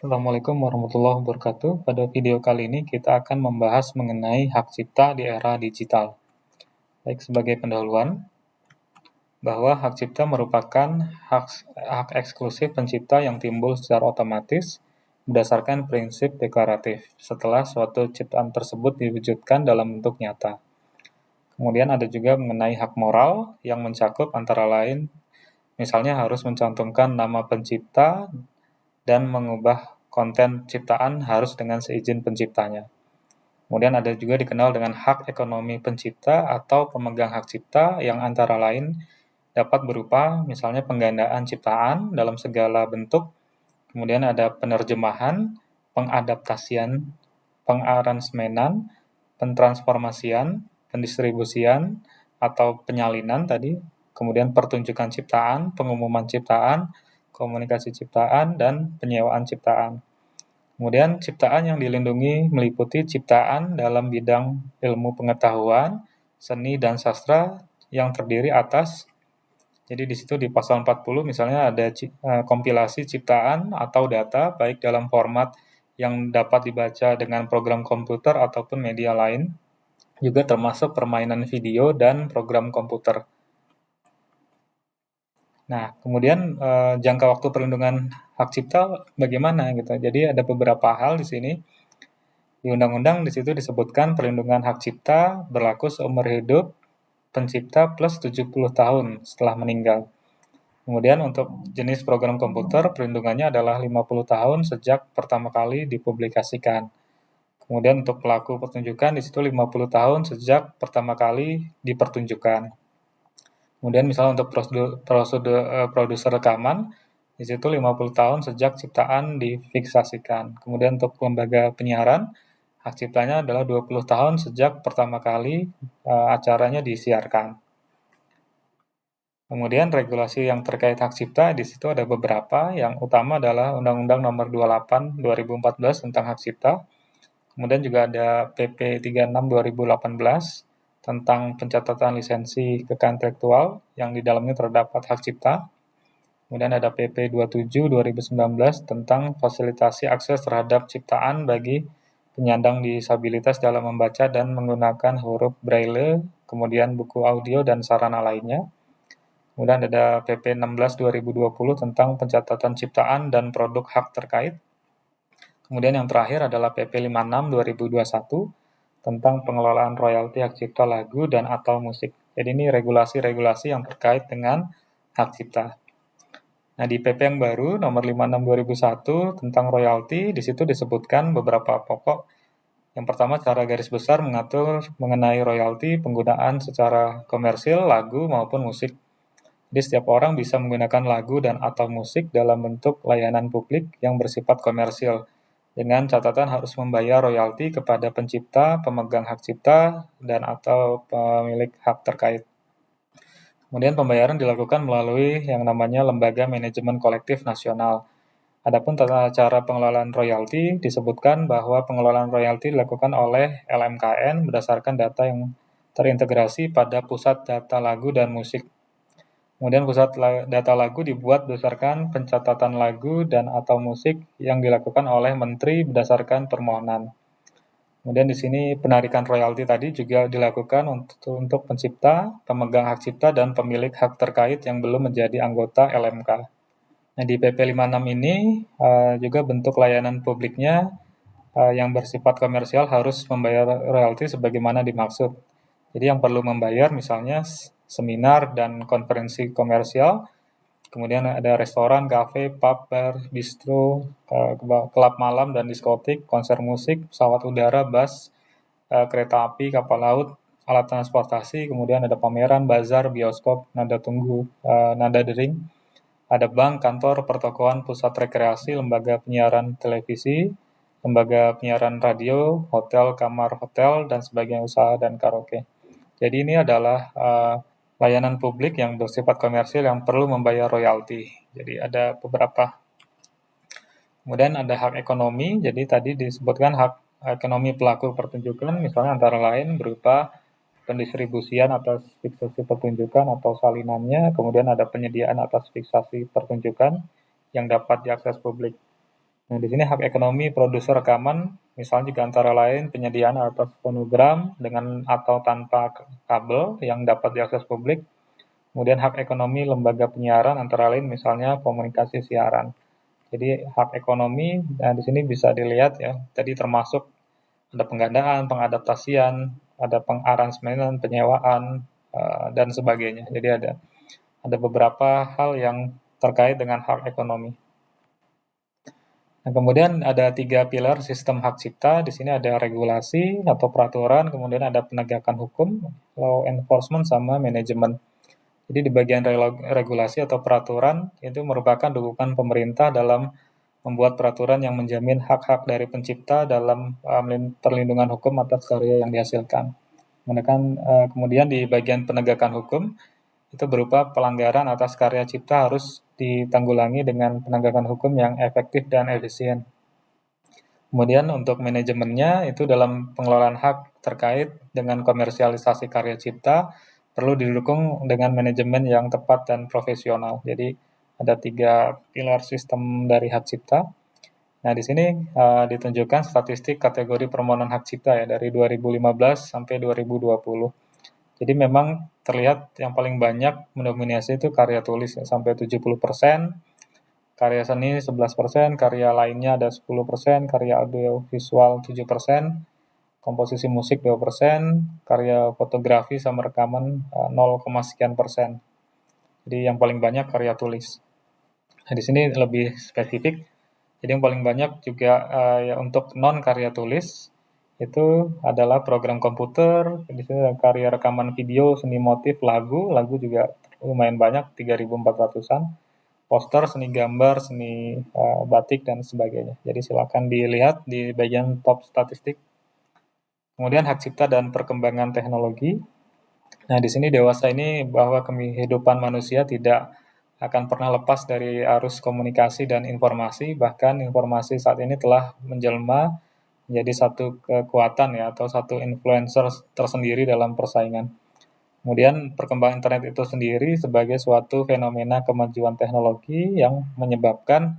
Assalamualaikum warahmatullahi wabarakatuh. Pada video kali ini kita akan membahas mengenai hak cipta di era digital. Baik, sebagai pendahuluan, bahwa hak cipta merupakan hak eksklusif pencipta yang timbul secara otomatis berdasarkan prinsip deklaratif setelah suatu ciptaan tersebut diwujudkan dalam bentuk nyata. Kemudian ada juga mengenai hak moral yang mencakup antara lain misalnya harus mencantumkan nama pencipta dan mengubah konten ciptaan harus dengan seizin penciptanya. Kemudian ada juga dikenal dengan hak ekonomi pencipta atau pemegang hak cipta yang antara lain dapat berupa misalnya penggandaan ciptaan dalam segala bentuk, kemudian ada penerjemahan, pengadaptasian, pengaransemenan, pentransformasian, pendistribusian, atau penyalinan tadi, kemudian pertunjukan ciptaan, pengumuman ciptaan, komunikasi ciptaan, dan penyewaan ciptaan. Kemudian ciptaan yang dilindungi meliputi ciptaan dalam bidang ilmu pengetahuan, seni, dan sastra yang terdiri atas, jadi di situ di pasal 40 misalnya ada kompilasi ciptaan atau data baik dalam format yang dapat dibaca dengan program komputer ataupun media lain, juga termasuk permainan video dan program komputer. Nah, kemudian jangka waktu perlindungan hak cipta bagaimana gitu. Jadi ada beberapa hal di sini. Di undang-undang di situ disebutkan perlindungan hak cipta berlaku seumur hidup pencipta plus 70 tahun setelah meninggal. Kemudian untuk jenis program komputer perlindungannya adalah 50 tahun sejak pertama kali dipublikasikan. Kemudian untuk pelaku pertunjukan di situ 50 tahun sejak pertama kali dipertunjukkan. Kemudian misalnya untuk produser rekaman, di situ 50 tahun sejak ciptaan difiksasikan. Kemudian untuk lembaga penyiaran, hak ciptanya adalah 20 tahun sejak pertama kali acaranya disiarkan. Kemudian regulasi yang terkait hak cipta di situ ada beberapa. Yang utama adalah Undang-Undang Nomor 28 2014 tentang hak cipta. Kemudian juga ada PP 36 2018 tentang pencatatan lisensi kekayaan intelektual yang di dalamnya terdapat hak cipta. Kemudian ada PP 27 2019 tentang fasilitasi akses terhadap ciptaan bagi penyandang disabilitas dalam membaca dan menggunakan huruf braille, kemudian buku audio dan sarana lainnya. Kemudian ada PP 16 2020 tentang pencatatan ciptaan dan produk hak terkait. Kemudian yang terakhir adalah PP 56 2021 tentang pengelolaan royalti hak cipta lagu dan atau musik. Jadi ini regulasi-regulasi yang terkait dengan hak cipta. Nah, di PP yang baru nomor 56 2001 tentang royalti, di situ disebutkan beberapa pokok. Yang pertama, secara garis besar mengatur mengenai royalti penggunaan secara komersil lagu maupun musik. Jadi setiap orang bisa menggunakan lagu dan atau musik dalam bentuk layanan publik yang bersifat komersil, dengan catatan harus membayar royalti kepada pencipta, pemegang hak cipta, dan atau pemilik hak terkait. Kemudian pembayaran dilakukan melalui yang namanya Lembaga Manajemen Kolektif Nasional. Adapun tata cara pengelolaan royalti disebutkan bahwa pengelolaan royalti dilakukan oleh LMKN berdasarkan data yang terintegrasi pada pusat data lagu dan musik. Kemudian pusat data lagu dibuat berdasarkan pencatatan lagu dan atau musik yang dilakukan oleh menteri berdasarkan permohonan. Kemudian di sini penarikan royalti tadi juga dilakukan untuk pencipta, pemegang hak cipta, dan pemilik hak terkait yang belum menjadi anggota LMK. Nah, di PP 56 ini juga bentuk layanan publiknya yang bersifat komersial harus membayar royalti sebagaimana dimaksud. Jadi yang perlu membayar misalnya seminar dan konferensi komersial, kemudian ada restoran, kafe, pub, bar, bistro, klub malam dan diskotik, konser musik, pesawat udara, bus, kereta api, kapal laut, alat transportasi, kemudian ada pameran, bazar, bioskop, nada tunggu, nada dering, ada bank, kantor, pertokoan, pusat rekreasi, lembaga penyiaran televisi, lembaga penyiaran radio, hotel, kamar hotel, dan sebagainya, usaha dan karaoke. Jadi ini adalah layanan publik yang bersifat komersil yang perlu membayar royalti. Jadi ada beberapa. Kemudian ada hak ekonomi. Jadi tadi disebutkan hak ekonomi pelaku pertunjukan, misalnya antara lain berupa pendistribusian atas fiksasi pertunjukan atau salinannya, kemudian ada penyediaan atas fiksasi pertunjukan yang dapat diakses publik. Nah, di sini hak ekonomi produser rekaman, misalnya juga antara lain penyediaan atas fonogram dengan atau tanpa kabel yang dapat diakses publik. Kemudian hak ekonomi lembaga penyiaran antara lain misalnya komunikasi siaran. Jadi hak ekonomi, nah di sini bisa dilihat ya, tadi termasuk ada penggandaan, pengadaptasian, ada pengaransemenan, penyewaan, dan sebagainya. Jadi ada beberapa hal yang terkait dengan hak ekonomi. Nah, kemudian ada 3 pilar sistem hak cipta. Di sini ada regulasi atau peraturan, kemudian ada penegakan hukum, law enforcement, sama manajemen. Jadi di bagian regulasi atau peraturan itu merupakan dukungan pemerintah dalam membuat peraturan yang menjamin hak-hak dari pencipta dalam perlindungan hukum atas karya yang dihasilkan. Kemudian di bagian penegakan hukum itu berupa pelanggaran atas karya cipta harus ditanggulangi dengan penegakan hukum yang efektif dan efisien. Kemudian untuk manajemennya itu dalam pengelolaan hak terkait dengan komersialisasi karya cipta perlu didukung dengan manajemen yang tepat dan profesional. Jadi ada 3 pilar sistem dari hak cipta. Nah, di sini ditunjukkan statistik kategori permohonan hak cipta ya dari 2015 sampai 2020. Jadi memang terlihat yang paling banyak mendominasi itu karya tulis ya, sampai 70%, karya seni 11%, karya lainnya ada 10%, karya audio visual 7%, komposisi musik 2%, karya fotografi sama rekaman 0, sekian persen. Jadi yang paling banyak karya tulis. Nah, di sini lebih spesifik. Jadi yang paling banyak juga ya untuk non karya tulis itu adalah program komputer, di sini ada karya rekaman video, seni motif, lagu juga lumayan banyak 3.400-an, poster, seni gambar, seni batik dan sebagainya. Jadi silakan dilihat di bagian top statistik. Kemudian hak cipta dan perkembangan teknologi. Nah, di sini dewasa ini bahwa kehidupan manusia tidak akan pernah lepas dari arus komunikasi dan informasi, bahkan informasi saat ini telah menjelma menjadi satu kekuatan ya atau satu influencer tersendiri dalam persaingan. Kemudian perkembangan internet itu sendiri sebagai suatu fenomena kemajuan teknologi yang menyebabkan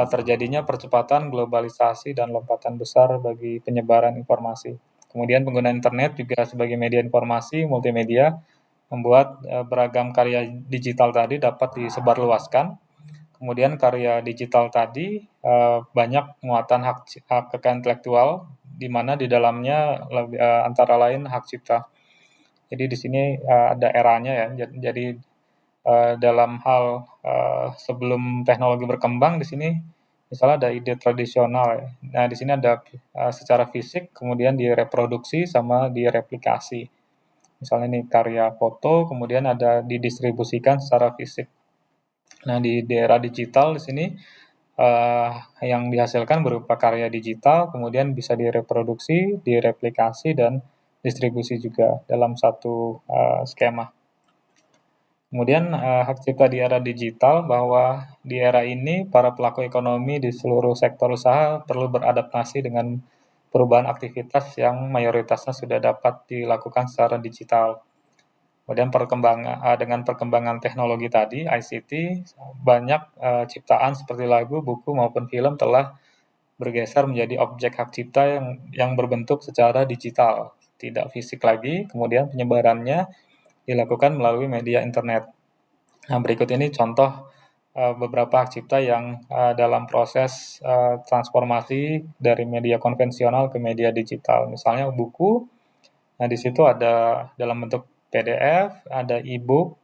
terjadinya percepatan globalisasi dan lompatan besar bagi penyebaran informasi. Kemudian penggunaan internet juga sebagai media informasi multimedia membuat beragam karya digital tadi dapat disebarluaskan. Kemudian karya digital tadi banyak muatan hak kekayaan intelektual, di mana di dalamnya antara lain hak cipta. Jadi di sini ada eranya ya. Jadi dalam hal sebelum teknologi berkembang di sini misalnya ada ide tradisional ya. Nah, di sini ada secara fisik, kemudian direproduksi sama direplikasi. Misalnya ini karya foto, kemudian ada didistribusikan secara fisik. Nah, di era digital di sini yang dihasilkan berupa karya digital, kemudian bisa direproduksi, direplikasi, dan distribusi juga dalam satu skema. Kemudian hak cipta di era digital, bahwa di era ini para pelaku ekonomi di seluruh sektor usaha perlu beradaptasi dengan perubahan aktivitas yang mayoritasnya sudah dapat dilakukan secara digital. Kemudian dengan perkembangan teknologi tadi, ICT, banyak ciptaan seperti lagu, buku maupun film telah bergeser menjadi objek hak cipta yang berbentuk secara digital, tidak fisik lagi. Kemudian penyebarannya dilakukan melalui media internet. Nah, berikut ini contoh beberapa hak cipta yang dalam proses transformasi dari media konvensional ke media digital. Misalnya buku, nah di situ ada dalam bentuk PDF, ada e-book,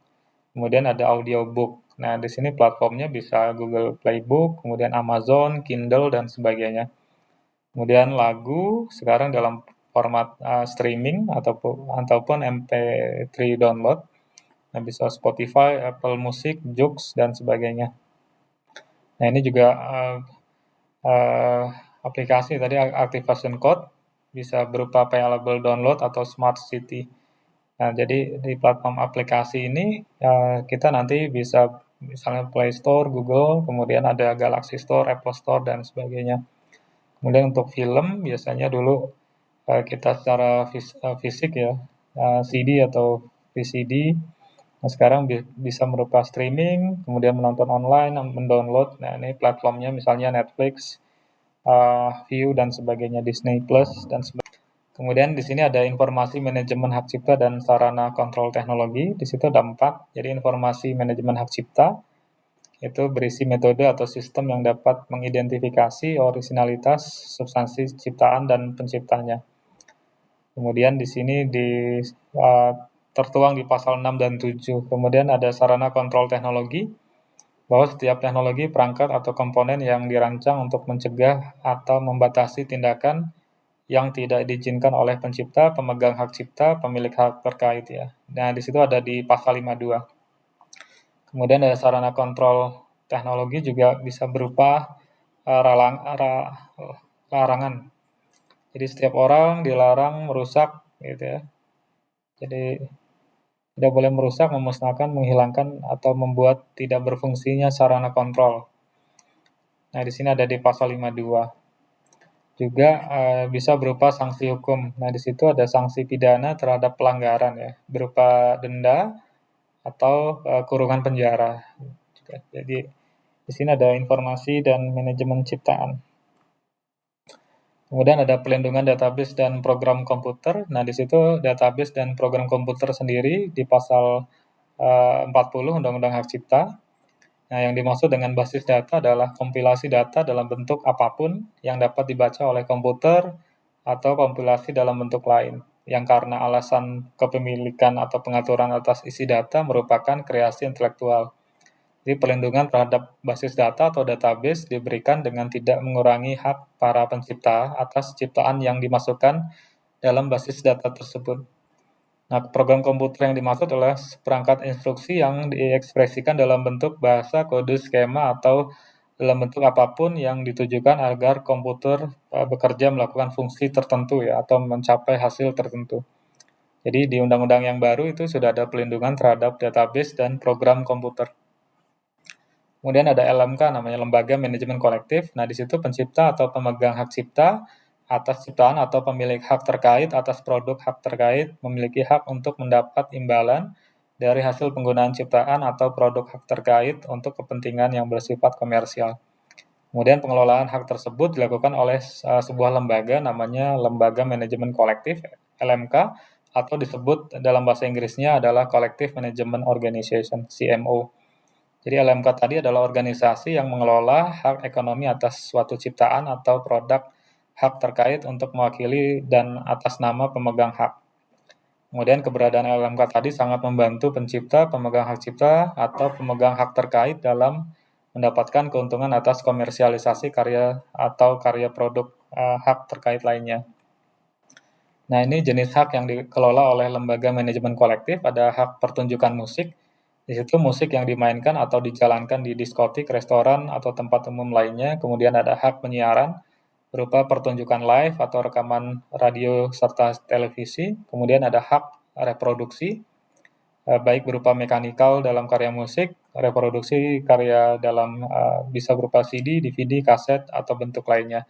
kemudian ada audiobook. Nah, di sini platformnya bisa Google Playbook, kemudian Amazon, Kindle, dan sebagainya. Kemudian lagu sekarang dalam format streaming ataupun MP3 download. Nah, bisa Spotify, Apple Music, Joox, dan sebagainya. Nah, ini juga aplikasi tadi activation code bisa berupa payable download atau smart city. Nah, jadi di platform aplikasi ini kita nanti bisa misalnya Play Store, Google, kemudian ada Galaxy Store, Apple Store, dan sebagainya. Kemudian untuk film biasanya dulu kita secara fisik ya, CD atau VCD. Nah, sekarang bisa berupa streaming, kemudian menonton online, mendownload. Nah, ini platformnya misalnya Netflix, View dan sebagainya, Disney Plus dan sebagainya. Kemudian di sini ada informasi manajemen hak cipta dan sarana kontrol teknologi. Di situ ada 4. Jadi informasi manajemen hak cipta itu berisi metode atau sistem yang dapat mengidentifikasi orisinalitas, substansi ciptaan dan penciptanya. Kemudian di sini tertuang di pasal 6 dan 7. Kemudian ada sarana kontrol teknologi, bahwa setiap teknologi, perangkat, atau komponen yang dirancang untuk mencegah atau membatasi tindakan yang tidak diizinkan oleh pencipta, pemegang hak cipta, pemilik hak terkait ya. Nah, di situ ada di pasal 52. Kemudian ada sarana kontrol teknologi juga bisa berupa larangan. Jadi setiap orang dilarang merusak gitu ya. Jadi tidak boleh merusak, memusnahkan, menghilangkan, atau membuat tidak berfungsinya sarana kontrol. Nah, di sini ada di pasal 52. Juga bisa berupa sanksi hukum. Nah, di situ ada sanksi pidana terhadap pelanggaran ya, berupa denda atau kurungan penjara. Jadi di sini ada informasi dan manajemen ciptaan. Kemudian ada pelindungan database dan program komputer. Nah, di situ database dan program komputer sendiri di pasal 40 Undang-Undang Hak Cipta. Nah, yang dimaksud dengan basis data adalah kompilasi data dalam bentuk apapun yang dapat dibaca oleh komputer atau kompilasi dalam bentuk lain, yang karena alasan kepemilikan atau pengaturan atas isi data merupakan kreasi intelektual. Jadi perlindungan terhadap basis data atau database diberikan dengan tidak mengurangi hak para pencipta atas ciptaan yang dimasukkan dalam basis data tersebut. Nah, program komputer yang dimaksud adalah perangkat instruksi yang diekspresikan dalam bentuk bahasa, kode, skema, atau dalam bentuk apapun yang ditujukan agar komputer bekerja melakukan fungsi tertentu ya, atau mencapai hasil tertentu. Jadi di undang-undang yang baru itu sudah ada pelindungan terhadap database dan program komputer. Kemudian ada LMK namanya Lembaga Manajemen Kolektif. Nah, di situ pencipta atau pemegang hak cipta atas ciptaan atau pemilik hak terkait atas produk hak terkait memiliki hak untuk mendapat imbalan dari hasil penggunaan ciptaan atau produk hak terkait untuk kepentingan yang bersifat komersial. Kemudian pengelolaan hak tersebut dilakukan oleh sebuah lembaga namanya Lembaga Manajemen Kolektif LMK, atau disebut dalam bahasa Inggrisnya adalah Collective Management Organization CMO. Jadi LMK tadi adalah organisasi yang mengelola hak ekonomi atas suatu ciptaan atau produk hak terkait untuk mewakili dan atas nama pemegang hak. Kemudian keberadaan LMK tadi sangat membantu pencipta, pemegang hak cipta, atau pemegang hak terkait dalam mendapatkan keuntungan atas komersialisasi karya atau karya produk hak terkait lainnya. Nah, ini jenis hak yang dikelola oleh lembaga manajemen kolektif. Ada hak pertunjukan musik. Di situ musik yang dimainkan atau dijalankan di diskotik, restoran, atau tempat umum lainnya. Kemudian ada hak penyiaran berupa pertunjukan live atau rekaman radio serta televisi. Kemudian ada hak reproduksi, baik berupa mekanikal dalam karya musik, reproduksi karya dalam bisa berupa CD, DVD, kaset, atau bentuk lainnya.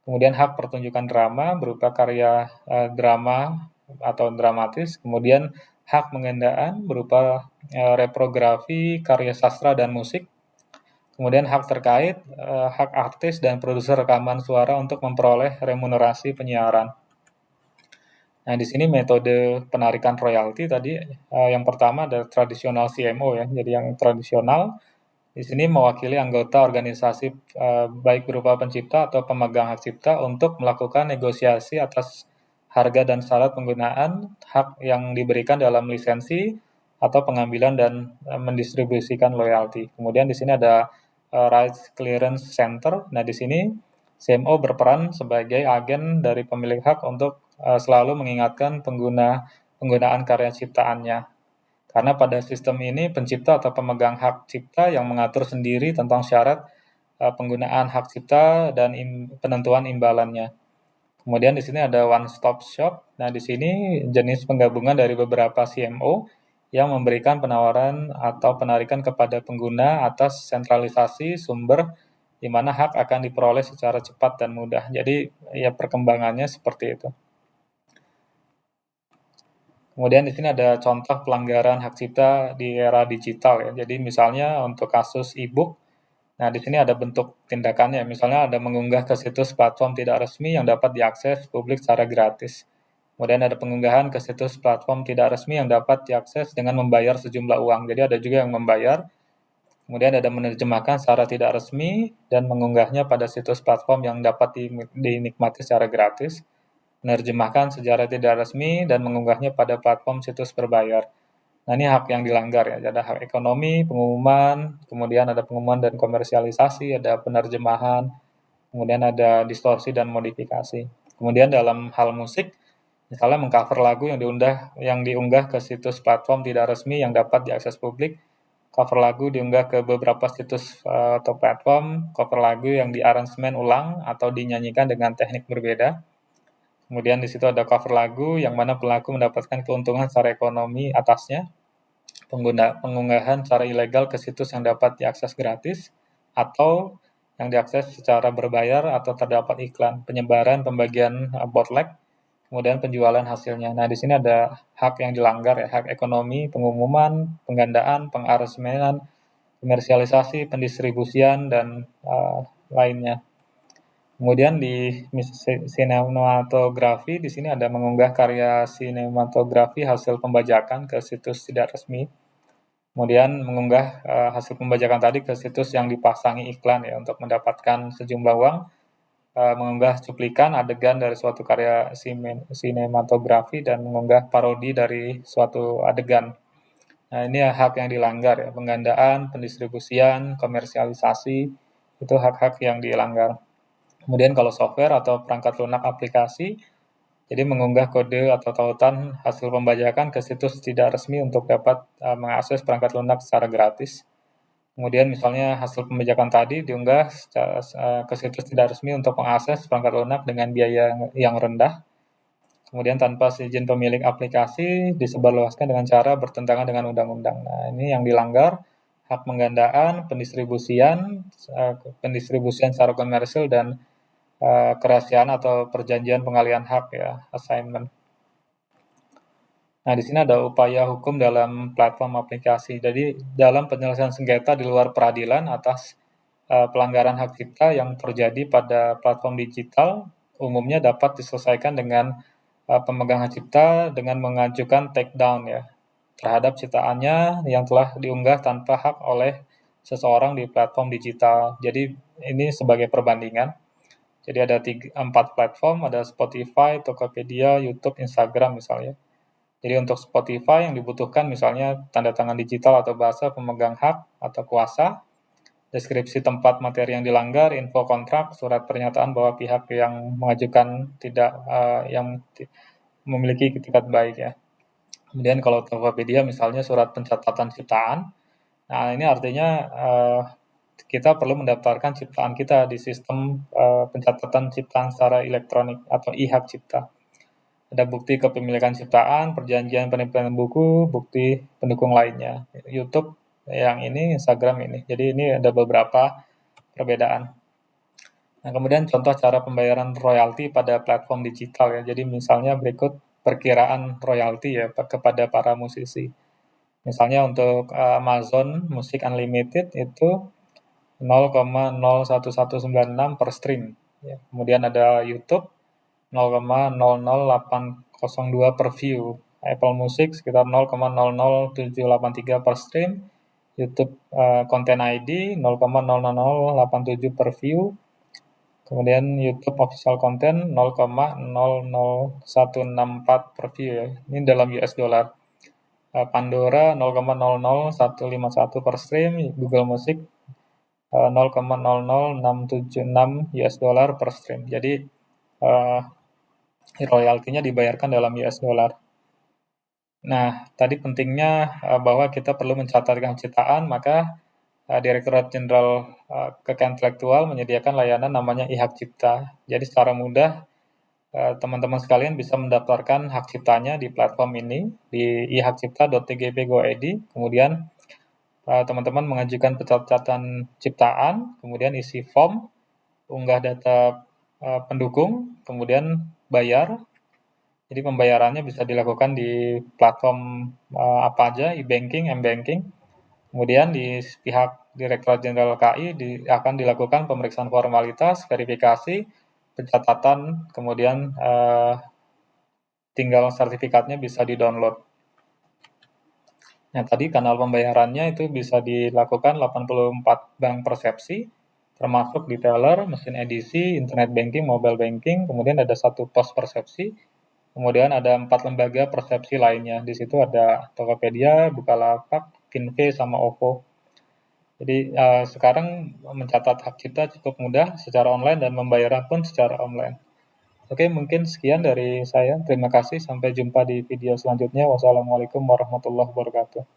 Kemudian hak pertunjukan drama berupa karya drama atau dramatis. Kemudian hak pengendaan berupa reprografi, karya sastra dan musik. Kemudian hak terkait, hak artis dan produser rekaman suara untuk memperoleh remunerasi penyiaran. Nah, di sini metode penarikan royalti tadi yang pertama adalah tradisional CMO ya. Jadi yang tradisional di sini mewakili anggota organisasi baik berupa pencipta atau pemegang hak cipta untuk melakukan negosiasi atas harga dan syarat penggunaan hak yang diberikan dalam lisensi atau pengambilan dan mendistribusikan royalti. Kemudian di sini ada Rights Clearance Center. Nah, di sini CMO berperan sebagai agen dari pemilik hak untuk selalu mengingatkan penggunaan karya ciptaannya. Karena pada sistem ini pencipta atau pemegang hak cipta yang mengatur sendiri tentang syarat penggunaan hak cipta dan penentuan imbalannya. Kemudian di sini ada one stop shop. Nah, di sini jenis penggabungan dari beberapa CMO yang memberikan penawaran atau penarikan kepada pengguna atas sentralisasi sumber di mana hak akan diperoleh secara cepat dan mudah. Jadi ya perkembangannya seperti itu. Kemudian di sini ada contoh pelanggaran hak cipta di era digital ya. Jadi misalnya untuk kasus e-book, Nah, di sini ada bentuk tindakannya, misalnya ada mengunggah ke situs platform tidak resmi yang dapat diakses publik secara gratis. Kemudian ada pengunggahan ke situs platform tidak resmi yang dapat diakses dengan membayar sejumlah uang. Jadi ada juga yang membayar. Kemudian ada menerjemahkan secara tidak resmi dan mengunggahnya pada situs platform yang dapat dinikmati secara gratis. Menerjemahkan secara tidak resmi dan mengunggahnya pada platform situs berbayar. Nah, ini hak yang dilanggar ya. Ada hak ekonomi, pengumuman, kemudian ada pengumuman dan komersialisasi, ada penerjemahan, kemudian ada distorsi dan modifikasi. Kemudian dalam hal musik, misalnya mengcover lagu yang diunggah ke situs platform tidak resmi yang dapat diakses publik. Cover lagu diunggah ke beberapa situs atau platform, cover lagu yang diaransemen ulang atau dinyanyikan dengan teknik berbeda. Kemudian di situ ada cover lagu yang mana pelaku mendapatkan keuntungan secara ekonomi atasnya. Pengunggahan secara ilegal ke situs yang dapat diakses gratis atau yang diakses secara berbayar atau terdapat iklan, penyebaran, pembagian bootleg, kemudian penjualan hasilnya. Nah, di sini ada hak yang dilanggar ya, hak ekonomi, pengumuman, penggandaan, pengaransemenan, komersialisasi, pendistribusian, dan lainnya. Kemudian di sinematografi, di sini ada mengunggah karya sinematografi hasil pembajakan ke situs tidak resmi. Kemudian mengunggah hasil pembajakan tadi ke situs yang dipasangi iklan ya untuk mendapatkan sejumlah uang. Mengunggah cuplikan adegan dari suatu karya sinematografi dan mengunggah parodi dari suatu adegan. Nah, ini hak yang dilanggar ya, penggandaan, pendistribusian, komersialisasi, itu hak-hak yang dilanggar. Kemudian kalau software atau perangkat lunak aplikasi, jadi mengunggah kode atau tautan hasil pembajakan ke situs tidak resmi untuk dapat mengakses perangkat lunak secara gratis. Kemudian misalnya hasil pembajakan tadi diunggah ke situs tidak resmi untuk mengakses perangkat lunak dengan biaya yang rendah. Kemudian tanpa izin pemilik aplikasi disebarluaskan dengan cara bertentangan dengan undang-undang. Nah, ini yang dilanggar hak penggandaan, pendistribusian secara komersil dan kerahasiaan atau perjanjian pengalihan hak ya, assignment. Nah, di sini ada upaya hukum dalam platform aplikasi. Jadi, dalam penyelesaian sengketa di luar peradilan atas pelanggaran hak cipta yang terjadi pada platform digital, umumnya dapat diselesaikan dengan pemegang hak cipta dengan mengajukan takedown ya terhadap ciptaannya yang telah diunggah tanpa hak oleh seseorang di platform digital. Jadi, ini sebagai perbandingan. Jadi ada 4 platform, ada Spotify, Tokopedia, YouTube, Instagram misalnya. Jadi untuk Spotify yang dibutuhkan misalnya tanda tangan digital atau bahasa pemegang hak atau kuasa, deskripsi tempat materi yang dilanggar, info kontrak, surat pernyataan bahwa pihak yang mengajukan memiliki etikat baik ya. Kemudian kalau Tokopedia misalnya surat pencatatan ciptaan. Nah, ini artinya kita perlu mendaftarkan ciptaan kita di sistem pencatatan ciptaan secara elektronik atau e-hak cipta. Ada bukti kepemilikan ciptaan, perjanjian penerbitan buku, bukti pendukung lainnya. YouTube yang ini, Instagram ini. Jadi ini ada beberapa perbedaan. Nah, kemudian contoh cara pembayaran royalti pada platform digital ya. Jadi misalnya berikut perkiraan royalti ya kepada para musisi. Misalnya untuk Amazon Music Unlimited itu 0,01196 per stream. Ya. Kemudian ada YouTube 0,00802 per view. Apple Music sekitar 0,00783 per stream. YouTube Content ID 0,00087 per view. Kemudian YouTube Official Content 0,00164 per view ya. Ini dalam US dollar. Pandora 0,00151 per stream, Google Music 0,00676 US dollar per stream. Jadi royaltinya dibayarkan dalam US dollar. Nah, tadi pentingnya bahwa kita perlu mencatatkan ciptaan, maka Direktorat Jenderal Kekayaan Intelektual menyediakan layanan namanya e-hak cipta. Jadi secara mudah teman-teman sekalian bisa mendaftarkan hak ciptanya di platform ini di ihakcipta.tgp.go.id. Kemudian teman-teman mengajukan pencatatan ciptaan, kemudian isi form, unggah data pendukung, kemudian bayar. Jadi pembayarannya bisa dilakukan di platform apa aja, e-banking, m-banking. Kemudian di pihak Direktorat Jenderal KI akan dilakukan pemeriksaan formalitas, verifikasi, pencatatan, kemudian tinggal sertifikatnya bisa di-download. Nah, tadi kanal pembayarannya itu bisa dilakukan 84 bank persepsi, termasuk detailer, mesin edisi, internet banking, mobile banking, kemudian ada 1 pos persepsi, kemudian ada 4 lembaga persepsi lainnya. Di situ ada Tokopedia, Bukalapak, Finve, sama OVO. Jadi sekarang mencatat hak cipta cukup mudah secara online dan membayarnya pun secara online. Oke, mungkin sekian dari saya. Terima kasih. Sampai jumpa di video selanjutnya. Wassalamualaikum warahmatullahi wabarakatuh.